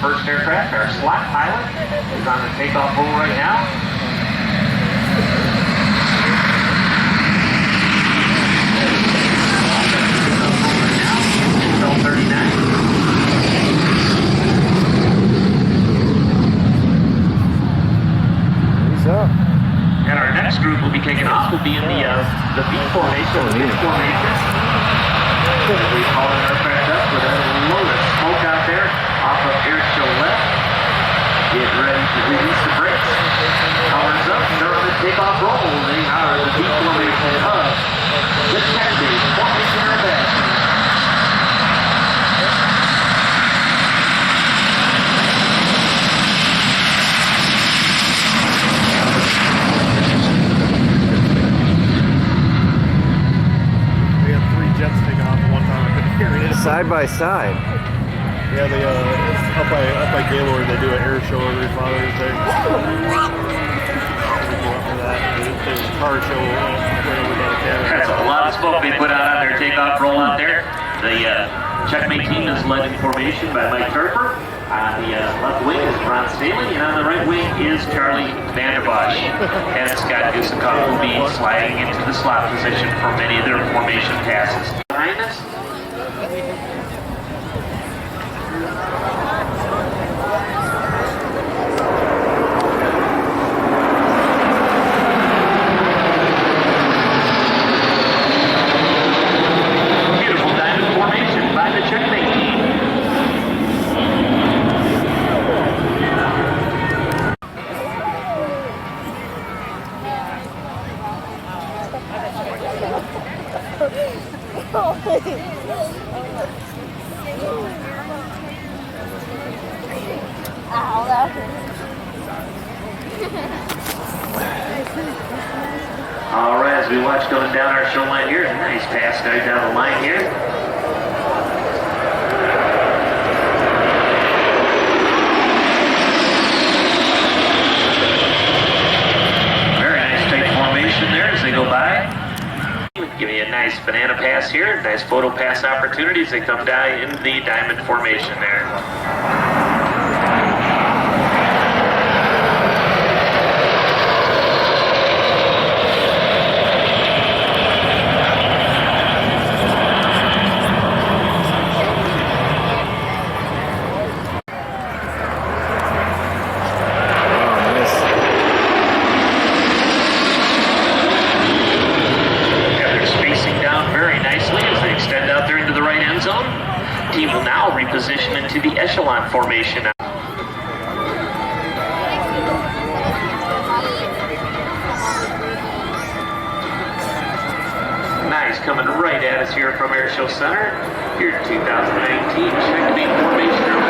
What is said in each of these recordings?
first aircraft. Our slot pilot is on the takeoff roll right now. And our next group will be taking off will be in the V formation, the pitch formation. We call it aircraft up with a load of smoke out there off of air show left. Get ready to release the brakes. Powers up, they're on the takeoff roll. They are the V formation of the Kennedy formation aircraft. Side by side. Yeah, they up by Gaylord they do an air show every Father's Day. There's a car show right over down Canada. That's a lot of smoke they put out on their takeoff roll out there. The checkmate team is led in formation by Mike Turper. On the left wing is Ron Staley, and on the right wing is Charlie Vanderbosch. And Scott Gusikov will be sliding into the slot position for many of their formation passes. Behind us, all right, as we watch going down our show line here, a nice pass right down the line here. Very nice tight formation there as they go by. Give you a nice banana pass here, nice photo pass opportunities. They come down in the diamond formation there. Team will now reposition into the echelon formation. Nice, coming right at us here from Air Show Center. Here 2019 checkmate formation.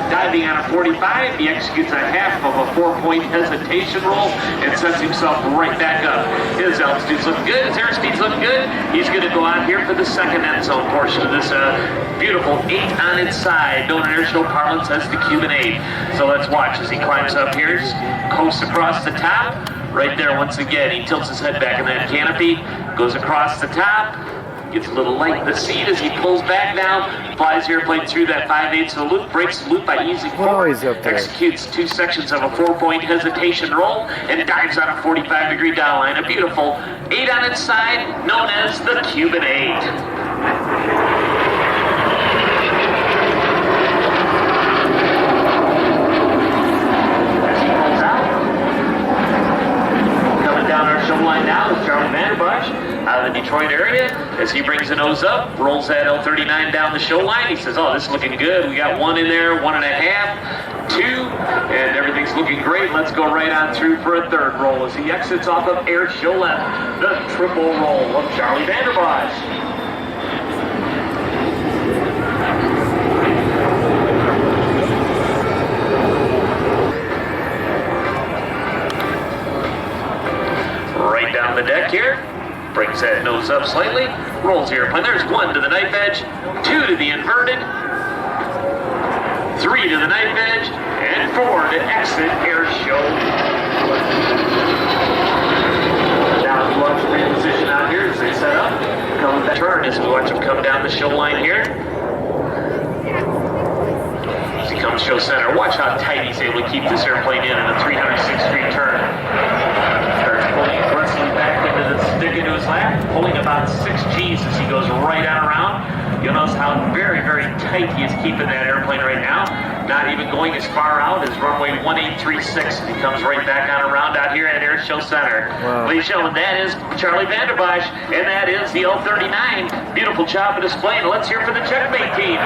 Diving on a 45, he executes a half of a 4-point hesitation roll and sets himself right back up. His altitude's looking good, his airspeed's looking good. He's going to go out here for the second end zone portion of this beautiful 8 on its side, known in airshow parlance as the Cuban 8. So let's watch as he climbs up here, coasts across the top. Right there, once again, he tilts his head back in that canopy, goes across the top. Gets a little light in the seat as he pulls back now, flies the airplane through that 5/8 of the loop, breaks the loop by easing forward, executes 2 sections of a 4-point hesitation roll, and dives on a 45-degree downline. A beautiful 8 on its side, known as the Cuban 8. Out of the Detroit area, as he brings the nose up, rolls that L39 down the show line. He says, oh, this is looking good. We got 1 in there, 1.5, 2, and everything's looking great. Let's go right on through for a third roll as he exits off of air show left. The triple roll of Charlie Vanderbosch. Right down the deck here. Brings that nose up slightly, rolls the airplane. There's 1 to the knife edge, 2 to the inverted, 3 to the knife edge, and 4 to exit air show. Now we watch the reposition out here as they set up. Coming back turn as we watch them come down the show line here. As he comes show center, watch how tight he's able to keep this airplane in a 306-degree turn. Starts pulling aggressively back into the stick into his lap, pulling about 6 G's as he goes right on around. You'll notice how very, very tight he is keeping that airplane right now. Not even going as far out as runway 1836. He comes right back on around out here at Air Show Center. Wow. Ladies and gentlemen, that is Charlie Vanderbosch, and that is the L-39. Beautiful job of displaying. Let's hear for the checkmate team.